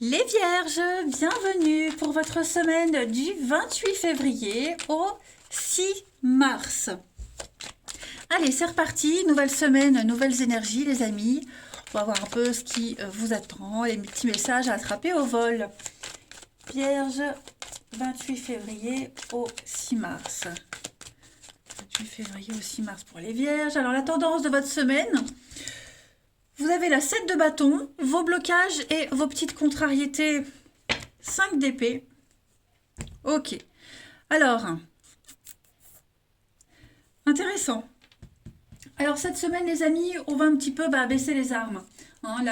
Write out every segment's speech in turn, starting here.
Les Vierges, bienvenue pour votre semaine du 28 février au 6 mars. Allez, c'est reparti, nouvelle semaine, nouvelles énergies les amis. On va voir un peu ce qui vous attend, les petits messages à attraper au vol. Vierge, 28 février au 6 mars. 28 février au 6 mars pour les Vierges. Alors la tendance de votre semaine... Vous avez la 7 de bâton, vos blocages et vos petites contrariétés. 5 d'épée. Ok. Alors, intéressant. Alors cette semaine les amis, on va un petit peu baisser les armes. Hein,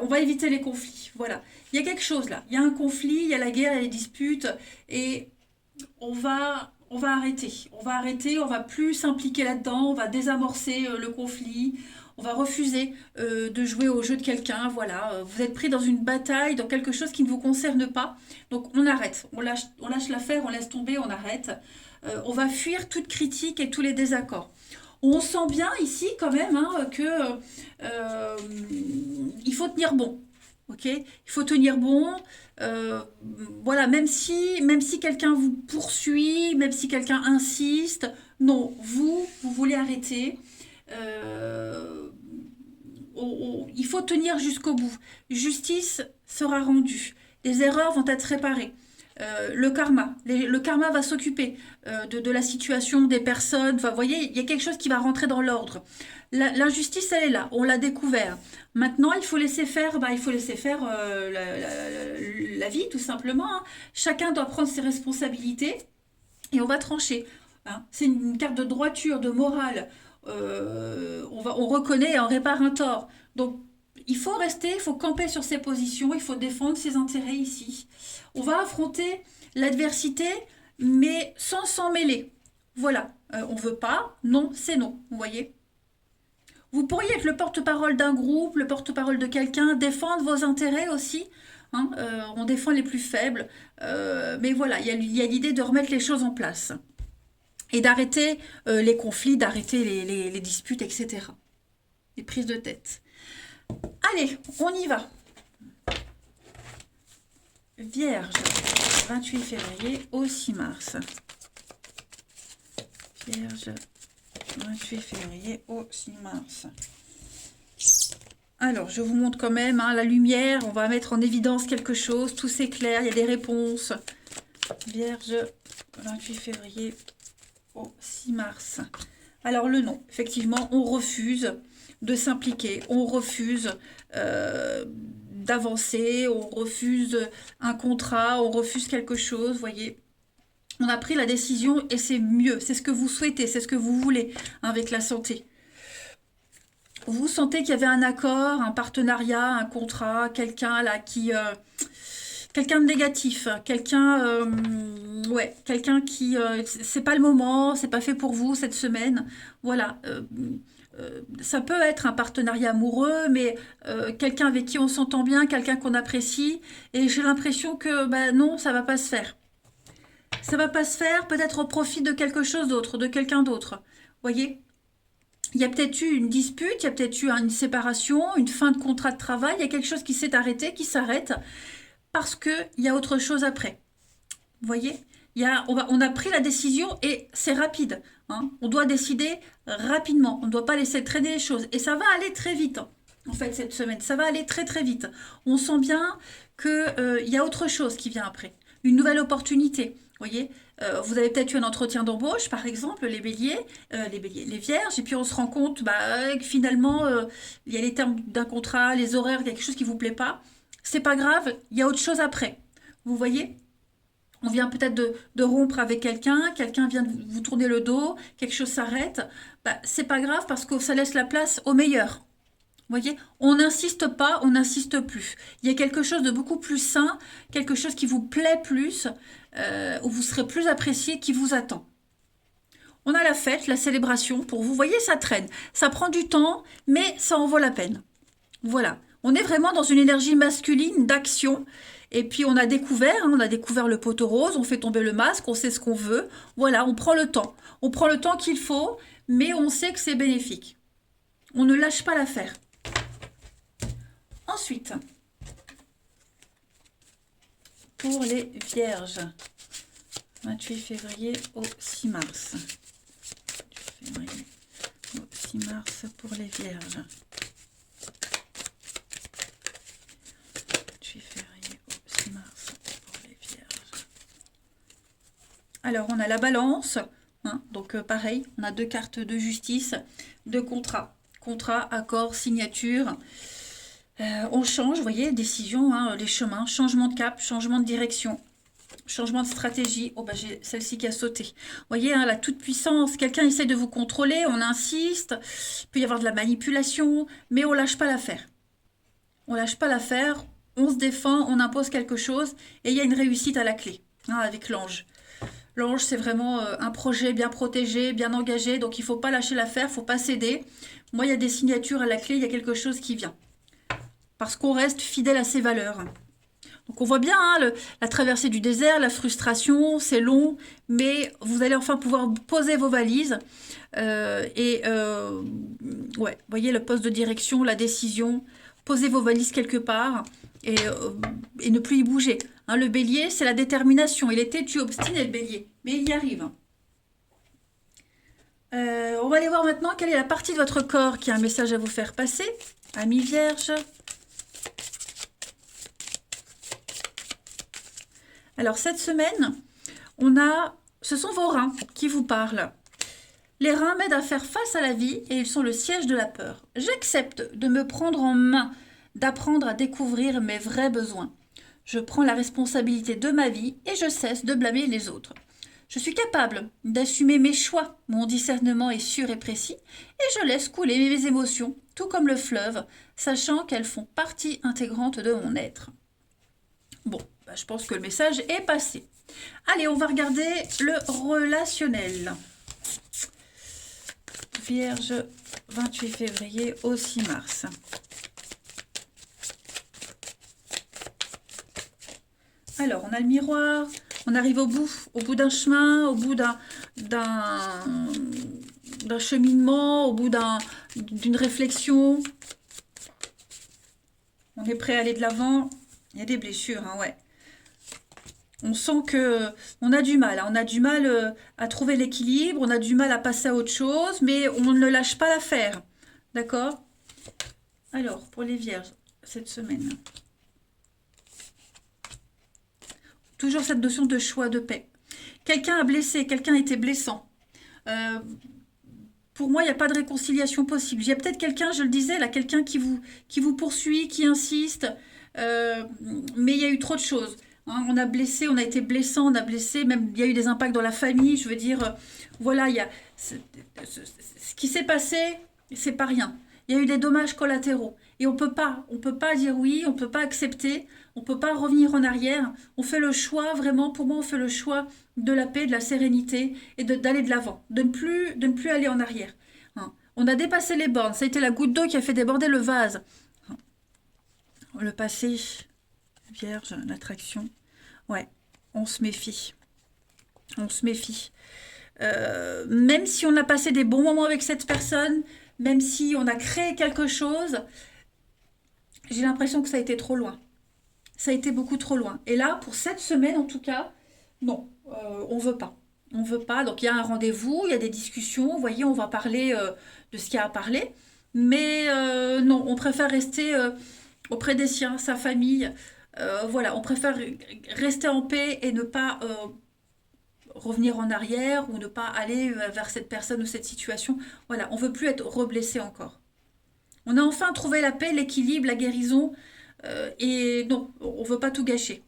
on va éviter les conflits. Voilà. Il y a quelque chose là. Il y a un conflit, il y a la guerre, il y a les disputes. Et on va arrêter. On va plus s'impliquer là-dedans. On va désamorcer le conflit. On va refuser de jouer au jeu de quelqu'un. Voilà, vous êtes pris dans une bataille, dans quelque chose qui ne vous concerne pas. Donc on arrête, on lâche l'affaire, on laisse tomber, on arrête. On va fuir toute critique et tous les désaccords. On sent bien ici quand même que il faut tenir bon. Ok, il faut tenir bon. Voilà, même si quelqu'un vous poursuit, même si quelqu'un insiste, non, vous voulez arrêter. Il faut tenir jusqu'au bout. Justice sera rendue. Les erreurs vont être réparées. Le karma va s'occuper de la situation des personnes. Enfin, vous voyez, il y a quelque chose qui va rentrer dans l'ordre. L'injustice, elle est là. On l'a découvert. Maintenant, il faut laisser faire. Il faut laisser faire la vie, tout simplement. Hein. Chacun doit prendre ses responsabilités et on va trancher. Hein. C'est une carte de droiture, de morale. On reconnaît et on répare un tort. Donc, il faut rester, il faut camper sur ses positions, il faut défendre ses intérêts ici. On va affronter l'adversité, mais sans s'en mêler. Voilà, on veut pas, non, c'est non, vous voyez. Vous pourriez être le porte-parole d'un groupe, le porte-parole de quelqu'un, défendre vos intérêts aussi. Hein, on défend les plus faibles, mais voilà, il y a l'idée de remettre les choses en place et d'arrêter les conflits, d'arrêter les disputes, etc. Les prises de tête. Allez, on y va. Vierge, 28 février au 6 mars. Vierge, 28 février au 6 mars. Alors, je vous montre quand même la lumière. On va mettre en évidence quelque chose. Tout s'éclaire, il y a des réponses. Vierge, 28 février au 6 mars. Alors, le non. Effectivement, on refuse de s'impliquer. On refuse d'avancer. On refuse un contrat. On refuse quelque chose. Vous voyez, on a pris la décision et c'est mieux. C'est ce que vous souhaitez. C'est ce que vous voulez avec la santé. Vous sentez qu'il y avait un accord, un partenariat, un contrat, quelqu'un là qui... quelqu'un de négatif, quelqu'un qui... c'est pas le moment, c'est pas fait pour vous cette semaine. Voilà. Ça peut être un partenariat amoureux, mais quelqu'un avec qui on s'entend bien, quelqu'un qu'on apprécie. Et j'ai l'impression que non, ça va pas se faire. Ça va pas se faire, peut-être au profit de quelque chose d'autre, de quelqu'un d'autre. Voyez, il y a peut-être eu une dispute, il y a peut-être eu une séparation, une fin de contrat de travail, il y a quelque chose qui s'est arrêté, qui s'arrête, parce qu'il y a autre chose après. Vous voyez, on a pris la décision et c'est rapide. Hein. On doit décider rapidement, on ne doit pas laisser traîner les choses. Et ça va aller très vite, en fait, cette semaine. Ça va aller très très vite. On sent bien qu'il y a autre chose qui vient après. Une nouvelle opportunité. Vous voyez, vous avez peut-être eu un entretien d'embauche, par exemple, les béliers, les vierges, et puis on se rend compte que finalement, il y a les termes d'un contrat, les horaires, quelque chose qui ne vous plaît pas. C'est pas grave, il y a autre chose après. Vous voyez, on vient peut-être de rompre avec quelqu'un, quelqu'un vient de vous tourner le dos, quelque chose s'arrête. C'est pas grave parce que ça laisse la place au meilleur. Vous voyez, on n'insiste pas, on n'insiste plus. Il y a quelque chose de beaucoup plus sain, quelque chose qui vous plaît plus, où vous serez plus apprécié, qui vous attend. On a la fête, la célébration pour vous. Vous voyez, ça traîne. Ça prend du temps, mais ça en vaut la peine. Voilà. On est vraiment dans une énergie masculine d'action. Et puis on a découvert le poteau rose, on fait tomber le masque, on sait ce qu'on veut. Voilà, on prend le temps. On prend le temps qu'il faut, mais on sait que c'est bénéfique. On ne lâche pas l'affaire. Ensuite, pour les vierges. 28 février au 6 mars. 28 février au 6 mars pour les vierges. 28 février au 6 mars pour les vierges. Alors, on a la balance. Hein, donc, pareil, on a deux cartes de justice, deux contrats. Contrat, accord, signature. On change, vous voyez, décision, hein, les chemins, changement de cap, changement de direction, changement de stratégie. Oh, bah, j'ai celle-ci qui a sauté. Vous voyez, hein, la toute-puissance, quelqu'un essaie de vous contrôler, on insiste, il peut y avoir de la manipulation, mais on lâche pas l'affaire. On lâche pas l'affaire, on se défend, on impose quelque chose, et il y a une réussite à la clé, hein, avec l'ange. L'ange, c'est vraiment un projet bien protégé, bien engagé, donc il ne faut pas lâcher l'affaire, il ne faut pas céder. Moi, il y a des signatures à la clé, il y a quelque chose qui vient. Parce qu'on reste fidèle à ses valeurs. Donc on voit bien hein, la traversée du désert, la frustration, c'est long, mais vous allez enfin pouvoir poser vos valises. Ouais, vous voyez le poste de direction, la décision, posez vos valises quelque part et ne plus y bouger. Hein, le bélier, c'est la détermination. Il est têtu, obstiné le bélier, mais il y arrive. On va aller voir maintenant quelle est la partie de votre corps qui a un message à vous faire passer. Amis vierges. Alors, cette semaine, ce sont vos reins qui vous parlent. Les reins m'aident à faire face à la vie et ils sont le siège de la peur. J'accepte de me prendre en main, d'apprendre à découvrir mes vrais besoins. Je prends la responsabilité de ma vie et je cesse de blâmer les autres. Je suis capable d'assumer mes choix, mon discernement est sûr et précis et je laisse couler mes émotions, tout comme le fleuve, sachant qu'elles font partie intégrante de mon être. Bon, bah, je pense que le message est passé. Allez, on va regarder le relationnel. Vierge, 28 février au 6 mars. Alors, on a le miroir, on arrive au bout d'un chemin, au bout d'un cheminement, au bout d'une réflexion. On est prêt à aller de l'avant. Il y a des blessures, hein, ouais. On sent qu'on a du mal. Hein, on a du mal à trouver l'équilibre, on a du mal à passer à autre chose, mais on ne lâche pas l'affaire. D'accord? Alors, pour les vierges, cette semaine. Toujours cette notion de choix, de paix. Quelqu'un a blessé, quelqu'un a été blessant. Pour moi, il n'y a pas de réconciliation possible. Il y a peut-être quelqu'un, je le disais, là, quelqu'un qui vous poursuit, qui insiste, mais il y a eu trop de choses. Hein, on a blessé, on a été blessant, on a blessé, même il y a eu des impacts dans la famille. Je veux dire, voilà, il y a ce qui s'est passé, c'est pas rien. Il y a eu des dommages collatéraux. Et on peut pas dire oui, on peut pas accepter, on peut pas revenir en arrière. On fait le choix, vraiment, pour moi, on fait le choix de la paix, de la sérénité et d'aller de l'avant, de ne plus aller en arrière. Hein. On a dépassé les bornes, ça a été la goutte d'eau qui a fait déborder le vase. Hein. Le passé, vierge, l'attraction, ouais, on se méfie. On se méfie. Même si on a passé des bons moments avec cette personne, même si on a créé quelque chose, j'ai l'impression que ça a été trop loin. Ça a été beaucoup trop loin. Et là, pour cette semaine en tout cas, non, on ne veut pas. On ne veut pas. Donc il y a un rendez-vous, il y a des discussions. Vous voyez, on va parler de ce qu'il y a à parler. Mais non, on préfère rester auprès des siens, sa famille. Voilà, on préfère rester en paix et ne pas revenir en arrière ou ne pas aller vers cette personne ou cette situation. Voilà, on ne veut plus être reblessé encore. On a enfin trouvé la paix, l'équilibre, la guérison. Et non, on ne veut pas tout gâcher.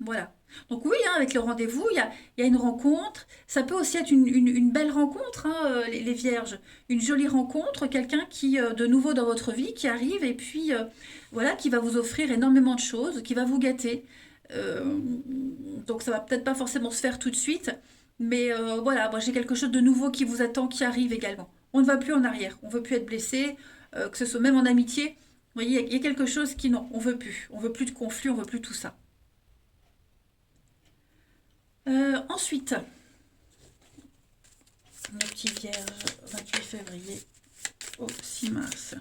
Voilà. Donc oui, hein, avec le rendez-vous, il y a une rencontre. Ça peut aussi être une belle rencontre, hein, les vierges. Une jolie rencontre, quelqu'un qui, de nouveau dans votre vie, qui arrive et puis, voilà, qui va vous offrir énormément de choses, qui va vous gâter. Donc ça va peut-être pas forcément se faire tout de suite, mais voilà, moi j'ai quelque chose de nouveau qui vous attend, qui arrive également. On ne va plus en arrière, on ne veut plus être blessé, que ce soit même en amitié. Vous voyez, il y a quelque chose qui, non, on veut plus. On veut plus de conflit, on veut plus tout ça. Ensuite, nos petits vierges, 28 février au 6 mars.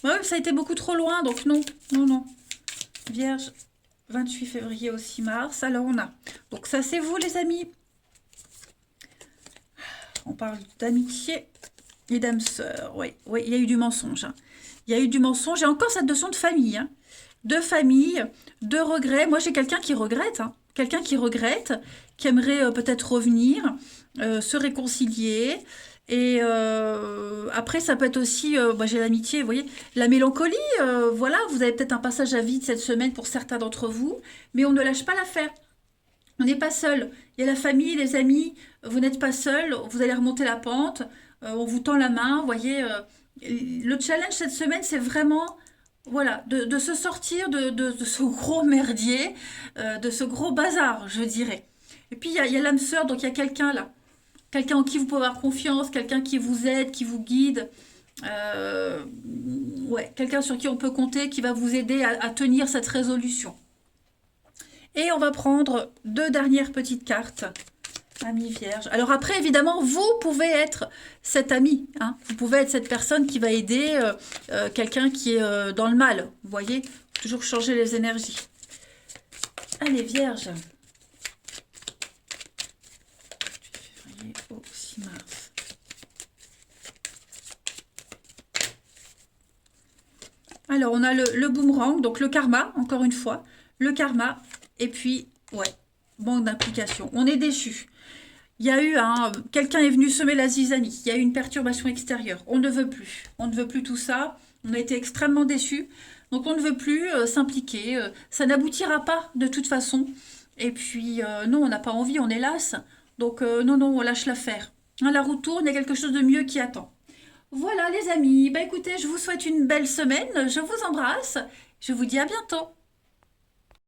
Ouais, ça a été beaucoup trop loin, donc non, non, non. Vierge, 28 février au 6 mars. Alors on a. Donc ça c'est vous les amis. On parle d'amitié et d'âme sœur. Oui, oui, il y a eu du mensonge, hein. Il y a eu du mensonge. Et encore cette notion de famille, hein. De famille, de regret. Moi j'ai quelqu'un qui regrette, hein. Quelqu'un qui regrette, qui aimerait peut-être revenir, se réconcilier. Et après, ça peut être aussi, moi j'ai l'amitié, vous voyez, la mélancolie, voilà, vous avez peut-être un passage à vide cette semaine pour certains d'entre vous, mais on ne lâche pas l'affaire. On n'est pas seul. Il y a la famille, les amis, vous n'êtes pas seul, vous allez remonter la pente, on vous tend la main, vous voyez. Le challenge cette semaine, c'est vraiment, voilà, de se sortir de ce gros merdier, de ce gros bazar, je dirais. Et puis il y a l'âme sœur, donc il y a quelqu'un là. Quelqu'un en qui vous pouvez avoir confiance, quelqu'un qui vous aide, qui vous guide. Euh, ouais, quelqu'un sur qui on peut compter, qui va vous aider à tenir cette résolution. Et on va prendre deux dernières petites cartes. Ami vierge. Alors après, évidemment, vous pouvez être cet ami, hein. Vous pouvez être cette personne qui va aider quelqu'un qui est dans le mal. Vous voyez, toujours changer les énergies. Allez, vierge. Au 6 mars. Alors, on a le boomerang, donc le karma, encore une fois. Le karma, et puis, ouais, manque d'implication. On est déçu. Il y a eu quelqu'un est venu semer la zizanie. Il y a eu une perturbation extérieure. On ne veut plus. On ne veut plus tout ça. On a été extrêmement déçus. Donc, on ne veut plus s'impliquer. Ça n'aboutira pas de toute façon. Et puis, non, on n'a pas envie, on est las. Donc, non, non, on lâche l'affaire. Hein, la roue tourne, il y a quelque chose de mieux qui attend. Voilà, les amis. Bah, écoutez, je vous souhaite une belle semaine. Je vous embrasse. Je vous dis à bientôt.